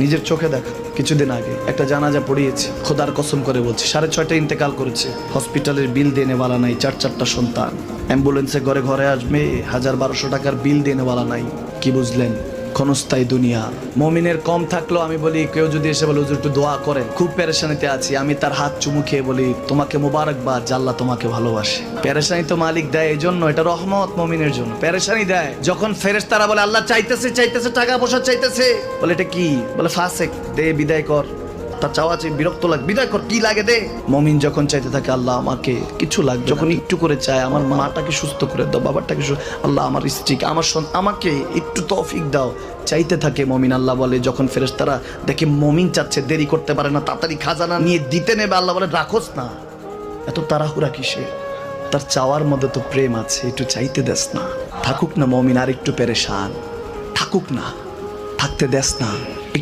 নিজের চোখে দেখা কিছুদিন আগে একটা জানাজা পড়িয়েছে, খোদার কসম করে বলছি 6:30 ইন্তেকাল করেছে। হসপিটালের বিল দেনেওয়ালা নাই, 4 সন্তান, অ্যাম্বুলেন্সে ঘরে ঘরে আসবে, 1000-1200 টাকার বিল দেনেওয়ালা নাই। কি বুঝলেন? ক্ষণস্থায়ী দুনিয়া। মমিনের কম থাকলেও আমি বলি, কেউ যদি এসে বলে হুজুর একটু দোয়া করেন, খুব পেরেশানিতে আছি, আমি তার হাত চুমু খেয়ে বলি তোমাকে মোবারকবাদ, আল্লাহ তোমাকে ভালোবাসে। পেরেশানি তো মালিক দেয়, এই জন্য এটা রহমত মমিনের জন্য। পেরেশানি দেয় যখন ফেরেশতারা বলে আল্লাহ চাইতেছে টাকা পয়সা চাইতেছে, বলে এটা কি? বলে ফাসেক, দে বিদায় কর। তার চাওয়া চেয়ে বিরক্ত লাগে, বিদায় কর, কি লাগে দে। মমিন যখন চাইতে থাকে আল্লাহ আমাকে কিছু লাগবে, যখন একটু করে চায় আমার মাটাকে সুস্থ করে দাও, বাবাটাকে আল্লাহ আমার স্ত্রীকে, আমার আমাকে একটু তৌফিক দাও, চাইতে থাকে মমিন। আল্লাহ বলে যখন ফেরেশতারা দেখে মমিন চাচ্ছে, দেরি করতে পারে না, তাড়াতাড়ি খাজানা নিয়ে দিতে নেবে, আল্লাহ বলে রাখোস না, এত তাড়াহুড়া কিসে? তার চাওয়ার মধ্যে তো প্রেম আছে, একটু চাইতে দেস না। থাকুক না মমিন আর একটু পেরেশান, থাকুক না, থাকতে দেস না।